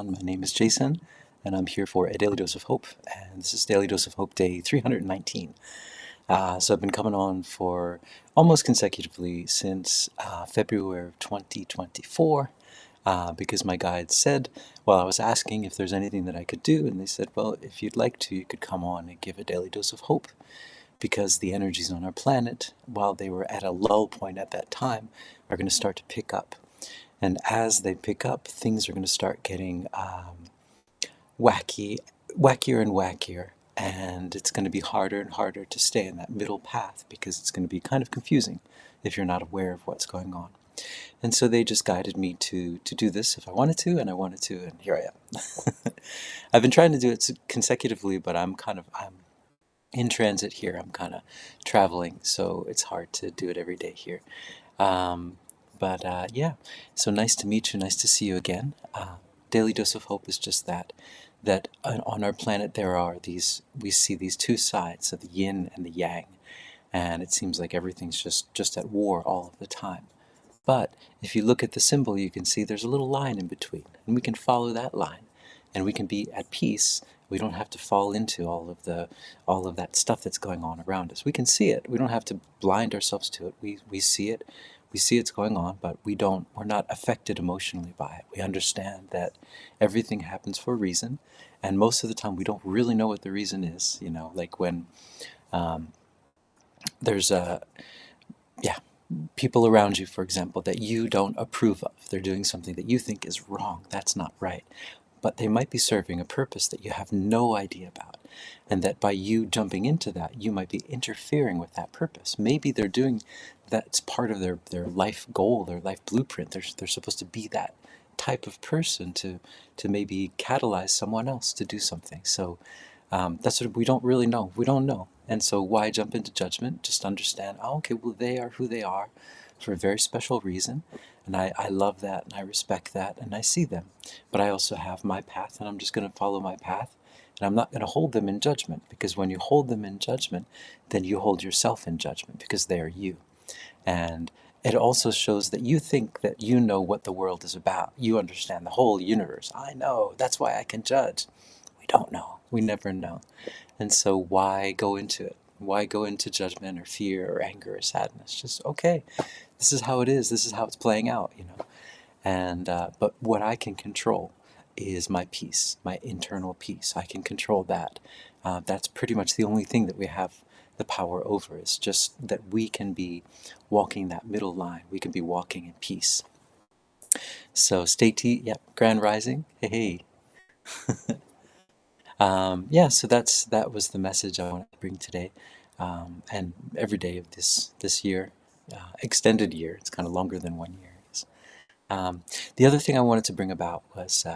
everyone. My name is Jason, and I'm here for a Daily Dose of Hope, and this is Daily Dose of Hope Day 319. So I've been coming on for almost consecutively since February of 2024, because my guide said, well, I was asking if there's anything that I could do, and they said, well, if you'd like to, you could come on and give a Daily Dose of Hope, because the energies on our planet, while they were at a lull point at that time, are going to start to pick up. And as they pick up, things are going to start getting wackier and wackier. And it's going to be harder and harder to stay in that middle path because it's going to be kind of confusing if you're not aware of what's going on. And so they just guided me to do this if I wanted to, and I wanted to, and here I am. I've been trying to do it consecutively, but I'm in transit here. I'm kind of traveling, so it's hard to do it every day here. Yeah, so nice to meet you, nice to see you again. Daily Dose of Hope is just that on our planet we see these two sides of the yin and the yang, and it seems like everything's just at war all of the time. But if you look at the symbol, you can see there's a little line in between, and we can follow that line, and we can be at peace. We don't have to fall into all of that stuff that's going on around us. We can see it. We don't have to blind ourselves to it. We see it. We see it's going on, but we're not affected emotionally by it. We understand that everything happens for a reason, and most of the time we don't really know what the reason is. Like when there's people around you, for example, that you don't approve of. They're doing something that you think is wrong. That's not right. But they might be serving a purpose that you have no idea about. And that by you jumping into that, you might be interfering with that purpose. Maybe they're doing that's part of their life goal, their life blueprint. They're supposed to be that type of person to maybe catalyze someone else to do something. So that's what we don't really know. We don't know. And so why jump into judgment? Just understand, oh, okay, well, they are who they are for a very special reason. And I love that, and I respect that, and I see them. But I also have my path, and I'm just going to follow my path. And I'm not going to hold them in judgment, because when you hold them in judgment, then you hold yourself in judgment, because they are you. And it also shows that you think that you know what the world is about. You understand the whole universe. I know. That's why I can judge. We don't know. We never know. And so why go into it? Why go into judgment or fear or anger or sadness? Just, okay, this is how it is. This is how it's playing out, And but what I can control is my peace, my internal peace. I can control that. That's pretty much the only thing that we have the power over. It's just that we can be walking that middle line. We can be walking in peace. So yep, Grand Rising. Hey. So that was the message I wanted to bring today, and every day of this year, extended year. It's kind of longer than 1 year. The other thing I wanted to bring about was,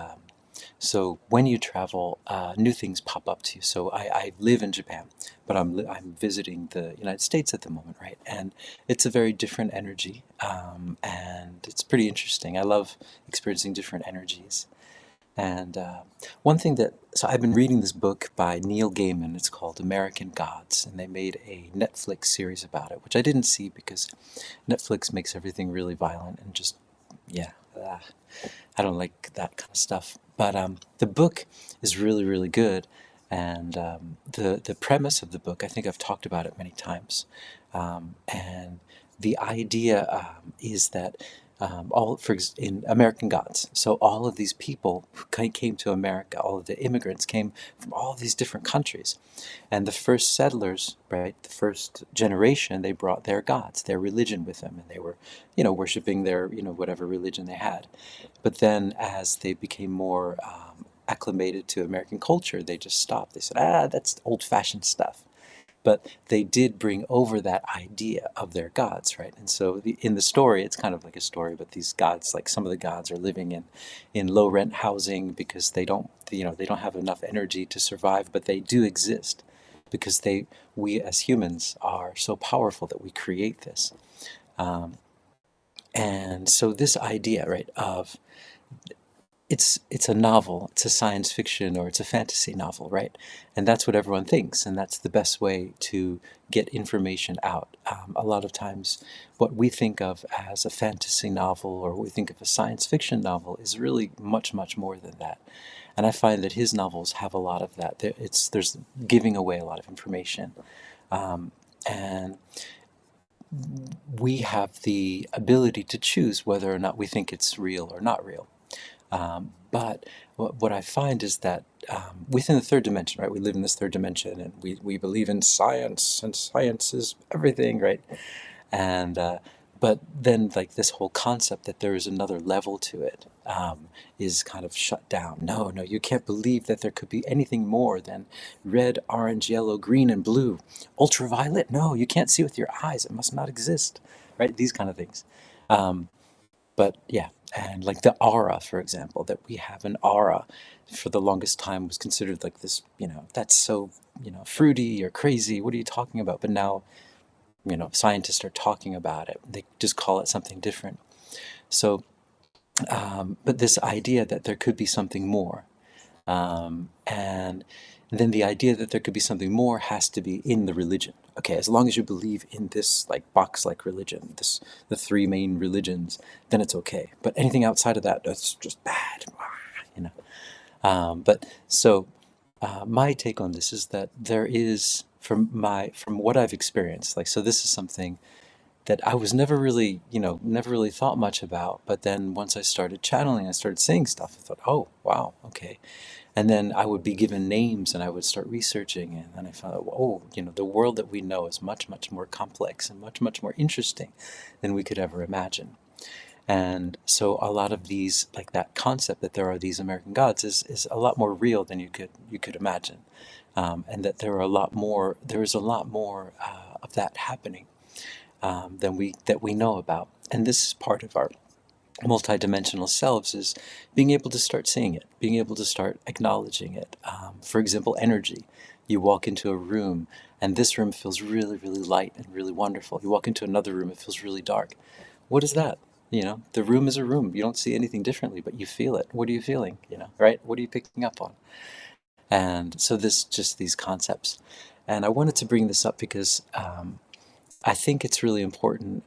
so when you travel, new things pop up to you. So I live in Japan, but I'm visiting the United States at the moment, right? And it's a very different energy, and it's pretty interesting. I love experiencing different energies. And so I've been reading this book by Neil Gaiman. It's called American Gods, and they made a Netflix series about it, which I didn't see because Netflix makes everything really violent and just, yeah, I don't like that kind of stuff. But the book is really, really good, and the premise of the book, I think I've talked about it many times, and the idea is that in American Gods. So all of these people who came to America, all of the immigrants came from all of these different countries. And the first settlers, right, the first generation, they brought their gods, their religion with them. And they were, worshiping their, whatever religion they had. But then as they became more acclimated to American culture, they just stopped. They said, that's old-fashioned stuff. But they did bring over that idea of their gods, right? And so in the story, it's kind of like a story, but these gods, like some of the gods are living in low rent housing because they don't have enough energy to survive, but they do exist because we as humans are so powerful that we create this. And so this idea, right, of it's a novel, it's a science fiction or it's a fantasy novel, right? And that's what everyone thinks, and that's the best way to get information out. A lot of times, what we think of as a fantasy novel or what we think of a science fiction novel is really much, much more than that. And I find that his novels have a lot of that. There's giving away a lot of information, and we have the ability to choose whether or not we think it's real or not real. But what I find is that within the third dimension, right, we live in this third dimension and we believe in science, and science is everything, right? And but then like this whole concept that there is another level to it is kind of shut down. No, no, you can't believe that there could be anything more than red, orange, yellow, green, and blue. Ultraviolet? No, you can't see with your eyes. It must not exist, right? These kind of things. Um, but yeah, and like the aura, for example, that we have an aura for the longest time was considered like this, that's so, fruity or crazy. What are you talking about? But now, scientists are talking about it. They just call it something different. So, but this idea that there could be something more, and then the idea that there could be something more has to be in the religion. Okay, as long as you believe in this like box-like religion, the three main religions, then it's okay. But anything outside of that, that's just bad. You know. But so my take on this is that there is from what I've experienced, like so this is something that I was never really thought much about. But then once I started channeling, I started saying stuff. I thought, oh wow, okay. And then I would be given names and I would start researching. And then I found out, oh, the world that we know is much, much more complex and much, much more interesting than we could ever imagine. And so a lot of these, like that concept that there are these American gods is a lot more real than you could imagine. And that there is a lot more of that happening that we know about. And this is part of our multidimensional selves is being able to start seeing it, being able to start acknowledging it. For example, energy. You walk into a room and this room feels really, really light and really wonderful. You walk into another room, it feels really dark. What is that? The room is a room. You don't see anything differently, but you feel it. What are you feeling? Right? What are you picking up on? And so just these concepts. And I wanted to bring this up because I think it's really important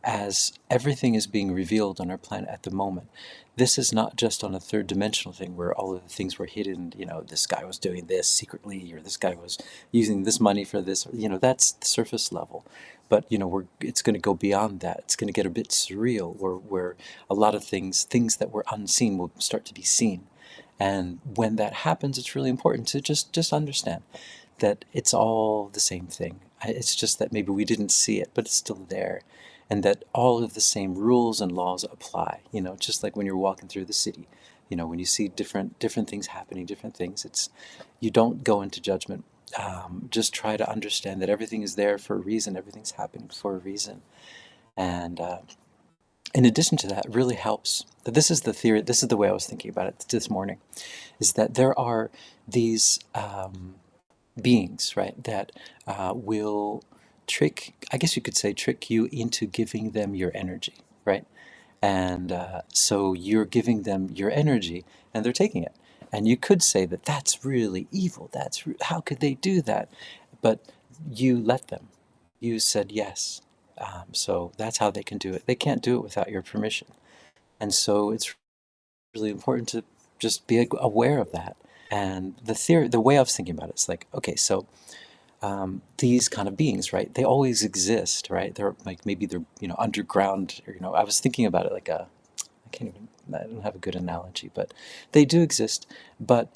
as everything is being revealed on our planet at the moment. This is not just on a third dimensional thing where all of the things were hidden. This guy was doing this secretly, or this guy was using this money for this. That's the surface level. But it's going to go beyond that. It's going to get a bit surreal, where a lot of things that were unseen, will start to be seen. And when that happens, it's really important to just understand that it's all the same thing. It's just that maybe we didn't see it, but it's still there. And that all of the same rules and laws apply. Just like when you're walking through the city, when you see different things happening, different things, you don't go into judgment. Just try to understand that everything is there for a reason. Everything's happening for a reason. And in addition to that, it really helps. This is the theory. This is the way I was thinking about it this morning. Is that there are these beings, right, that will I guess you could say, trick you into giving them your energy, right? And so you're giving them your energy and they're taking it. And you could say that that's really evil. How could they do that? But you let them. You said yes. So that's how they can do it. They can't do it without your permission. And so it's really important to just be aware of that. And the way I was thinking about it is like, okay, so these kind of beings, right? They always exist, right? They're like maybe they're underground, or I was thinking about it like I don't have a good analogy, but they do exist. But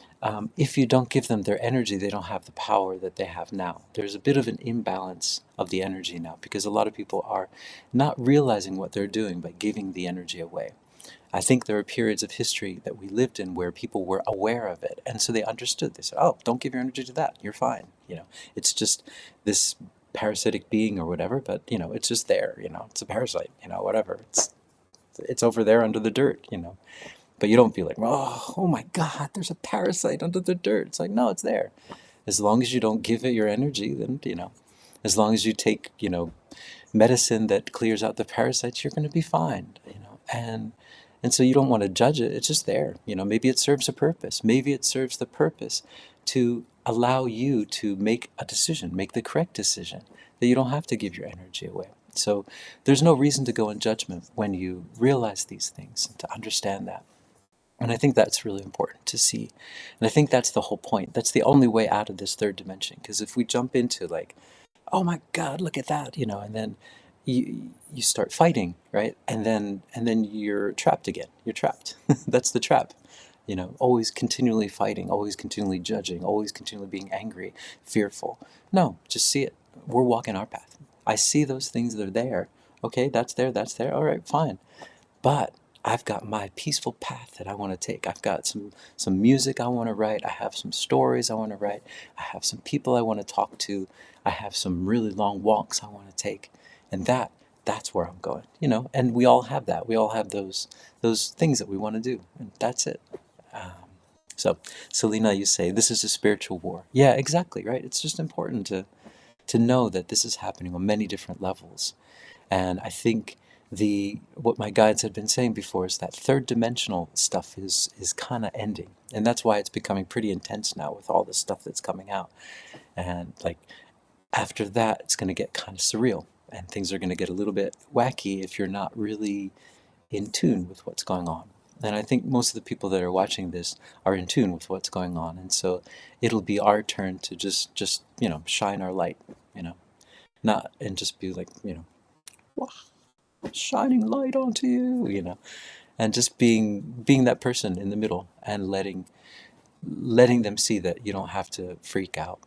if you don't give them their energy, they don't have the power that they have now. There's a bit of an imbalance of the energy now because a lot of people are not realizing what they're doing by giving the energy away. I think there are periods of history that we lived in where people were aware of it, and so they understood. They said, "Oh, don't give your energy to that. You're fine. It's just this parasitic being or whatever, but it's just there. It's a parasite. Whatever. It's over there under the dirt. But you don't feel like, oh my God, there's a parasite under the dirt. It's like, no, it's there. As long as you don't give it your energy, then as long as you take medicine that clears out the parasites, you're going to be fine. And And so you don't want to judge it. It's just there. Maybe it serves a purpose. Maybe it serves the purpose to allow you to make a decision, make the correct decision, that you don't have to give your energy away. So there's no reason to go in judgment when you realize these things and to understand that. And I think that's really important to see. And I think that's the whole point. That's the only way out of this third dimension. Because if we jump into like, oh my God, look at that, and then you start fighting, right? And then you're trapped again. You're trapped. That's the trap. Always continually fighting, always continually judging, always continually being angry, fearful. No, just see it. We're walking our path. I see those things that are there. Okay, that's there, that's there. All right, fine. But I've got my peaceful path that I want to take. I've got some music I want to write. I have some stories I want to write. I have some people I want to talk to. I have some really long walks I want to take. And that's where I'm going, and we all have that. We all have those things that we want to do, and that's it. Um, so, Selena, you say this is a spiritual war. Yeah, exactly, right? It's just important to know that this is happening on many different levels. And I think what my guides had been saying before is that third dimensional stuff is kind of ending, and that's why it's becoming pretty intense now with all the stuff that's coming out. And like after that, it's going to get kind of surreal, and things are going to get a little bit wacky if you're not really in tune with what's going on. And I think most of the people that are watching this are in tune with what's going on, and so it'll be our turn to just shine our light, not and just be like shining light onto you, and just being that person in the middle and letting them see that you don't have to freak out,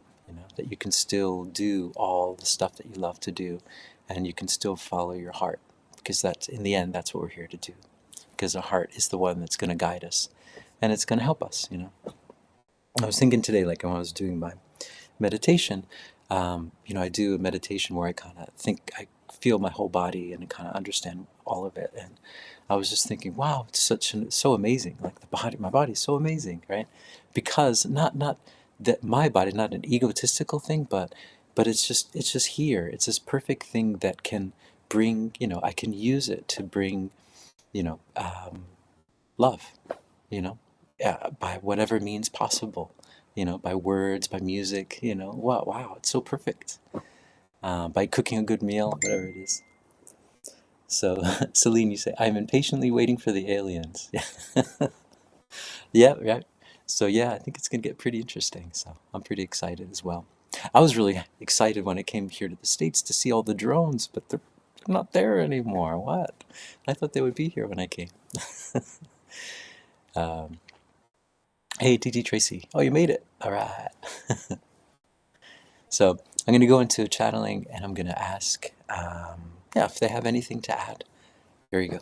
that you can still do all the stuff that you love to do, and you can still follow your heart, because that's in the end that's what we're here to do, because the heart is the one that's going to guide us, and it's going to help us. I was thinking today, like when I was doing my meditation, I do a meditation where I kind of think, I feel my whole body and kind of understand all of it. And I was just thinking, wow, it's so amazing. Like my body is so amazing, right? Because not that my body, not an egotistical thing, but it's just here. It's this perfect thing that can bring, I can use it to bring, love, you know, by whatever means possible, by words, by music, wow, it's so perfect. By cooking a good meal, whatever it is. So, Celine, you say, I'm impatiently waiting for the aliens. Yeah, yeah, right. So, yeah, I think it's going to get pretty interesting. So, I'm pretty excited as well. I was really excited when I came here to the States to see all the drones, but they're not there anymore. What? I thought they would be here when I came. Um, hey, TT Tracy. Oh, you made it. All right. So I'm going to go into channeling and I'm going to ask, yeah, if they have anything to add. Here you go.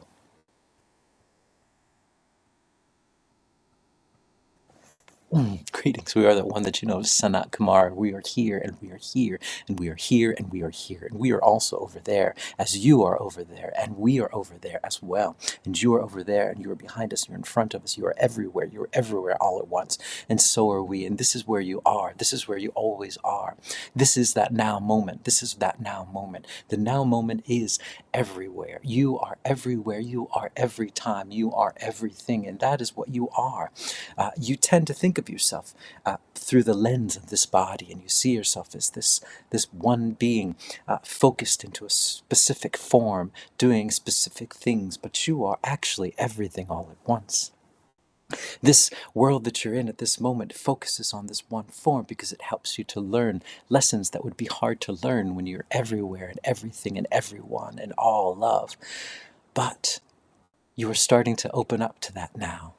Greetings. We are the one that sanatkumara. We are here and we are here and we are here and we are here. And we are also over there as you are over there. And we are over there as well. And you are over there and you are behind us. You're in front of us. You are everywhere. You are everywhere all at once. And so are we. And this is where you are. This is where you always are. This is that now moment. This is that now moment. The now moment is everywhere. You are everywhere. You are every time. You are everything. And that is what you are. You tend to think of yourself through the lens of this body, and you see yourself as this one being focused into a specific form, doing specific things, but you are actually everything all at once. This world that you're in at this moment focuses on this one form because it helps you to learn lessons that would be hard to learn when you're everywhere and everything and everyone and all love. But you are starting to open up to that now.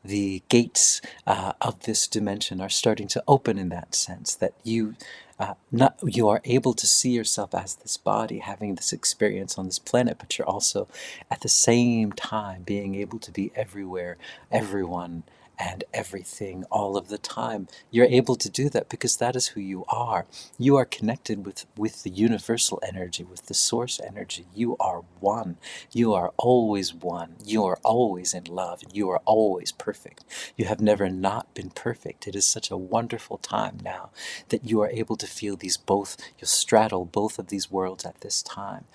The gates of this dimension are starting to open in that sense that you are able to see yourself as this body having this experience on this planet, but you're also at the same time being able to be everywhere, everyone, and everything all of the time. You're able to do that because that is who you are. You are connected with the universal energy, with the source energy. You are one. You are always one. You are always in love. You are always perfect. You have never not been perfect. It is such a wonderful time now that you are able to feel these both, you straddle both of these worlds at this time.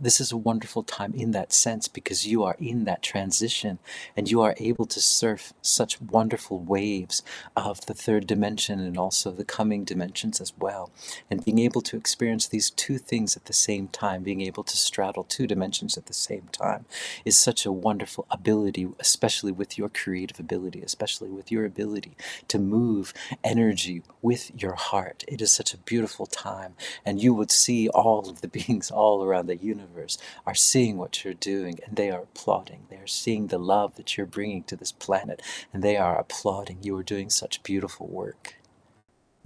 This is a wonderful time in that sense because you are in that transition and you are able to surf such wonderful waves of the third dimension and also the coming dimensions as well. And being able to experience these two things at the same time, being able to straddle two dimensions at the same time, is such a wonderful ability, especially with your creative ability, especially with your ability to move energy with your heart. It is such a beautiful time, and you would see all of the beings all around the universe are seeing what you're doing, and they are applauding. They are seeing the love that you're bringing to this planet, and they are applauding. You are doing such beautiful work.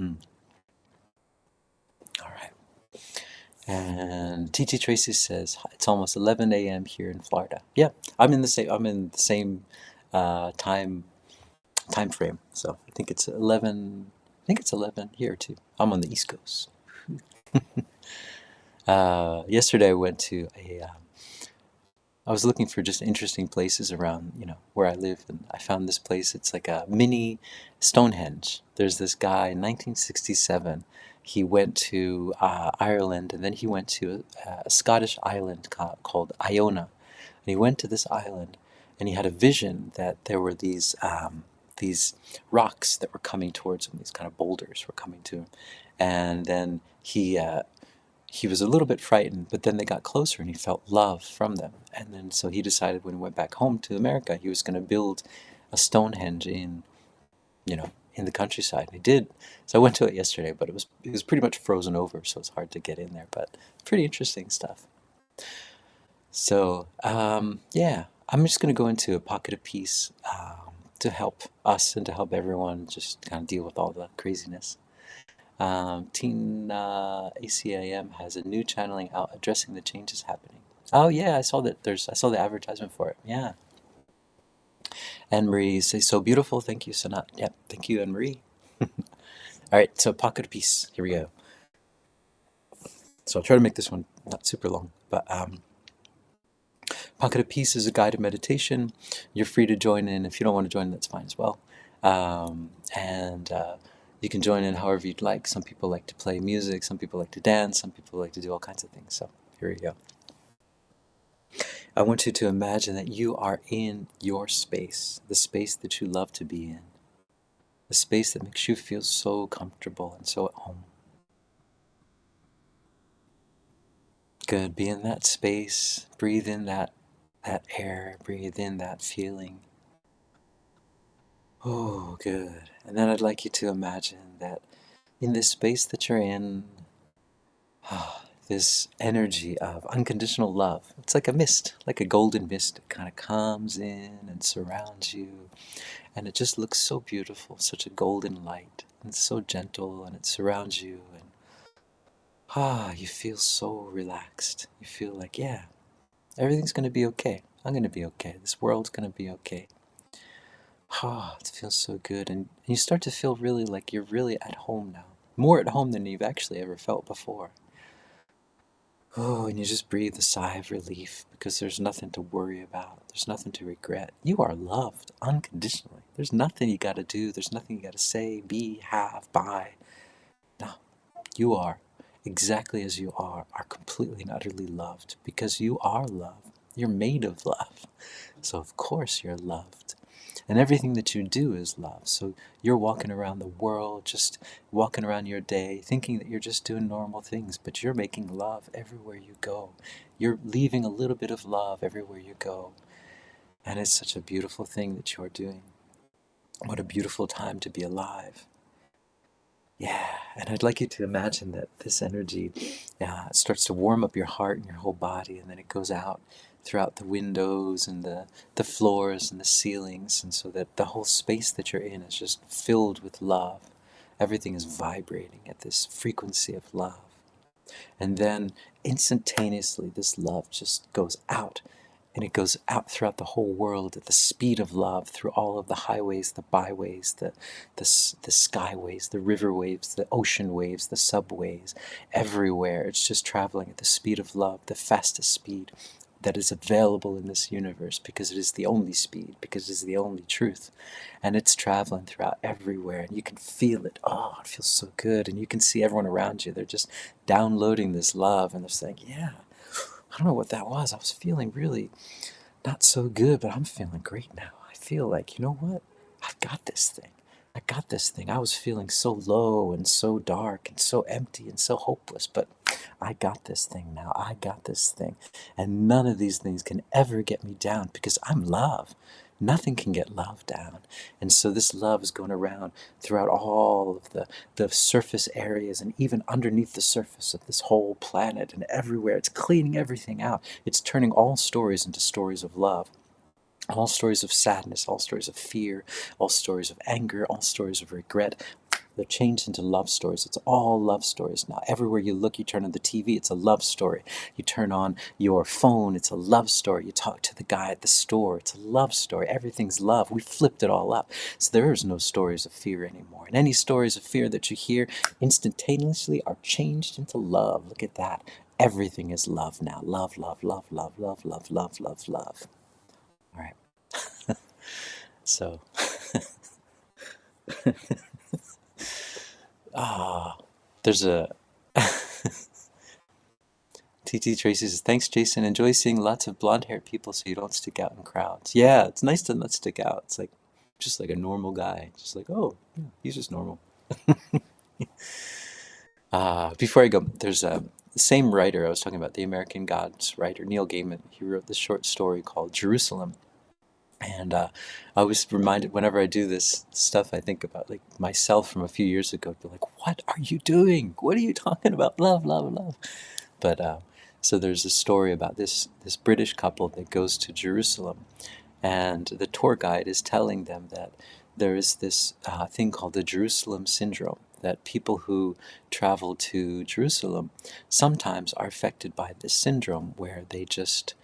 All right. And TT Tracy says it's almost 11 a.m. here in Florida. Yeah, I'm in the same time frame. So I think it's 11. I think it's 11 here too. I'm on the East Coast. Yesterday I went to I was looking for just interesting places around, where I live, and I found this place. It's like a mini Stonehenge. There's this guy in 1967. He went to Ireland, and then he went to a Scottish island called Iona. And he went to this island, and he had a vision that there were these rocks that were coming towards him. These kind of boulders were coming to him, and then he was a little bit frightened, but then they got closer and he felt love from them. And then so he decided when he went back home to America, he was going to build a Stonehenge in the countryside. And he did. So I went to it yesterday, but it was pretty much frozen over, so it's hard to get in there. But pretty interesting stuff. So yeah, I'm just going to go into a pocket of peace to help us and to help everyone just kind of deal with all the craziness. Teen ACIM has a new channeling out addressing the changes happening. Oh yeah, I saw the advertisement for it. Yeah. Anne Marie says so beautiful. Thank you, Sanat. Yep, thank you, Anne Marie. All right, so pocket of peace. Here we go. So I'll try to make this one not super long, but pocket of peace is a guided meditation. You're free to join in. If you don't want to join, that's fine as well. And you can join in however you'd like. Some people like to play music, some people like to dance, some people like to do all kinds of things. So here we go. I want you to imagine that you are in your space, the space that you love to be in, the space that makes you feel so comfortable and so at home. Good. Be in that space. Breathe in that air. Breathe in that feeling. Oh, good. And then I'd like you to imagine that in this space that you're in, this energy of unconditional love. It's like a mist, like a golden mist. It kind of comes in and surrounds you. And it just looks so beautiful, such a golden light. And it's so gentle and it surrounds you. And you feel so relaxed. You feel like, yeah, everything's going to be okay. I'm going to be okay. This world's going to be okay. It feels so good. And you start to feel really like you're really at home now. More at home than you've actually ever felt before. And you just breathe a sigh of relief because there's nothing to worry about. There's nothing to regret. You are loved unconditionally. There's nothing you got to do. There's nothing you got to say, be, have, buy. No, you are exactly as you are completely and utterly loved because you are love. You're made of love. So of course you're loved. And everything that you do is love. So you're walking around the world, just walking around your day, thinking that you're just doing normal things, but you're making love everywhere you go. You're leaving a little bit of love everywhere you go. And it's such a beautiful thing that you're doing. What a beautiful time to be alive. Yeah, and I'd like you to imagine that this energy starts to warm up your heart and your whole body, and then it goes out throughout the windows and the floors and the ceilings, and so that the whole space that you're in is just filled with love. Everything is vibrating at this frequency of love. And then instantaneously this love just goes out and it goes out throughout the whole world at the speed of love through all of the highways, the byways, the skyways, the river waves, the ocean waves, the subways, everywhere. It's just traveling at the speed of love, the fastest speed that is available in this universe, because it is the only speed, because it is the only truth. And it's traveling throughout everywhere, and you can feel it. Oh, it feels so good. And you can see everyone around you. They're just downloading this love, and they're saying, yeah, I don't know what that was. I was feeling really not so good, but I'm feeling great now. I feel like, you know what? I've got this thing. I got this thing. I was feeling so low and so dark and so empty and so hopeless, but I got this thing now. I got this thing. And none of these things can ever get me down, because I'm love. Nothing can get love down. And so this love is going around throughout all of the surface areas, and even underneath the surface of this whole planet, and everywhere. It's cleaning everything out. It's turning all stories into stories of love. All stories of sadness, all stories of fear, all stories of anger, all stories of regret. They're changed into love stories. It's all love stories now. Everywhere you look, you turn on the TV, it's a love story. You turn on your phone, it's a love story. You talk to the guy at the store, it's a love story. Everything's love. We flipped it all up. So there is no stories of fear anymore. And any stories of fear that you hear instantaneously are changed into love. Look at that. Everything is love now. Love, love, love, love, love, love, love, love, love. All right. So, there's a TT Tracy says, thanks, Jason. Enjoy seeing lots of blonde-haired people so you don't stick out in crowds. Yeah, it's nice to not stick out. It's like just like a normal guy. Just like, oh, yeah, he's just normal. Before I go, there's the same writer I was talking about, the American Gods writer, Neil Gaiman. He wrote this short story called Jerusalem. And I was reminded, whenever I do this stuff, I think about like myself from a few years ago. Be like, what are you doing? What are you talking about? Love, love, love. But so there's a story about this British couple that goes to Jerusalem, and the tour guide is telling them that there is this thing called the Jerusalem syndrome, that people who travel to Jerusalem sometimes are affected by this syndrome, where they just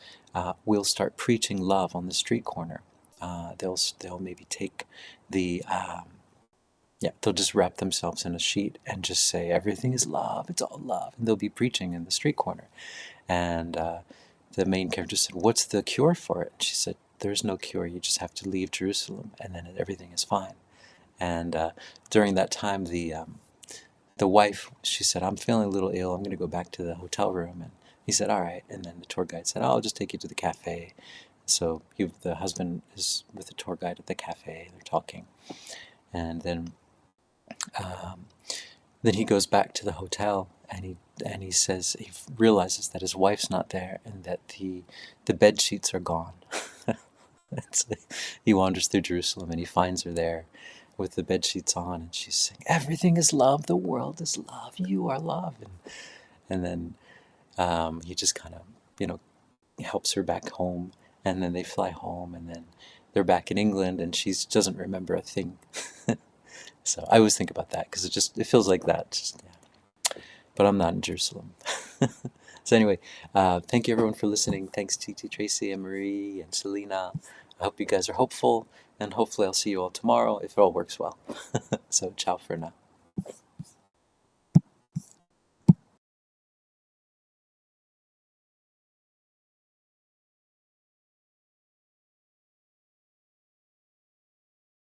will start preaching love on the street corner. They'll maybe take the yeah, they'll just wrap themselves in a sheet and just say everything is love, it's all love, and they'll be preaching in the street corner. And the main character said, "What's the cure for it?" She said, "There's no cure. You just have to leave Jerusalem, and then everything is fine." And during that time, the wife, she said, "I'm feeling a little ill. I'm going to go back to the hotel room." And he said, "All right." And then the tour guide said, "I'll just take you to the cafe." So the husband is with the tour guide at the cafe. They're talking, and um, then he goes back to the hotel, and he says he realizes that his wife's not there, and that the bed sheets are gone. So he wanders through Jerusalem, and he finds her there with the bed sheets on, and she's saying, "Everything is love. The world is love. You are love." And then he just kind of, helps her back home, and then they fly home, and then they're back in England, and she doesn't remember a thing. So I always think about that, because it feels like that. Just, yeah. But I'm not in Jerusalem. So anyway, thank you everyone for listening. Thanks TT Tracy and Marie and Selena. I hope you guys are hopeful, and hopefully I'll see you all tomorrow if it all works well. So ciao for now.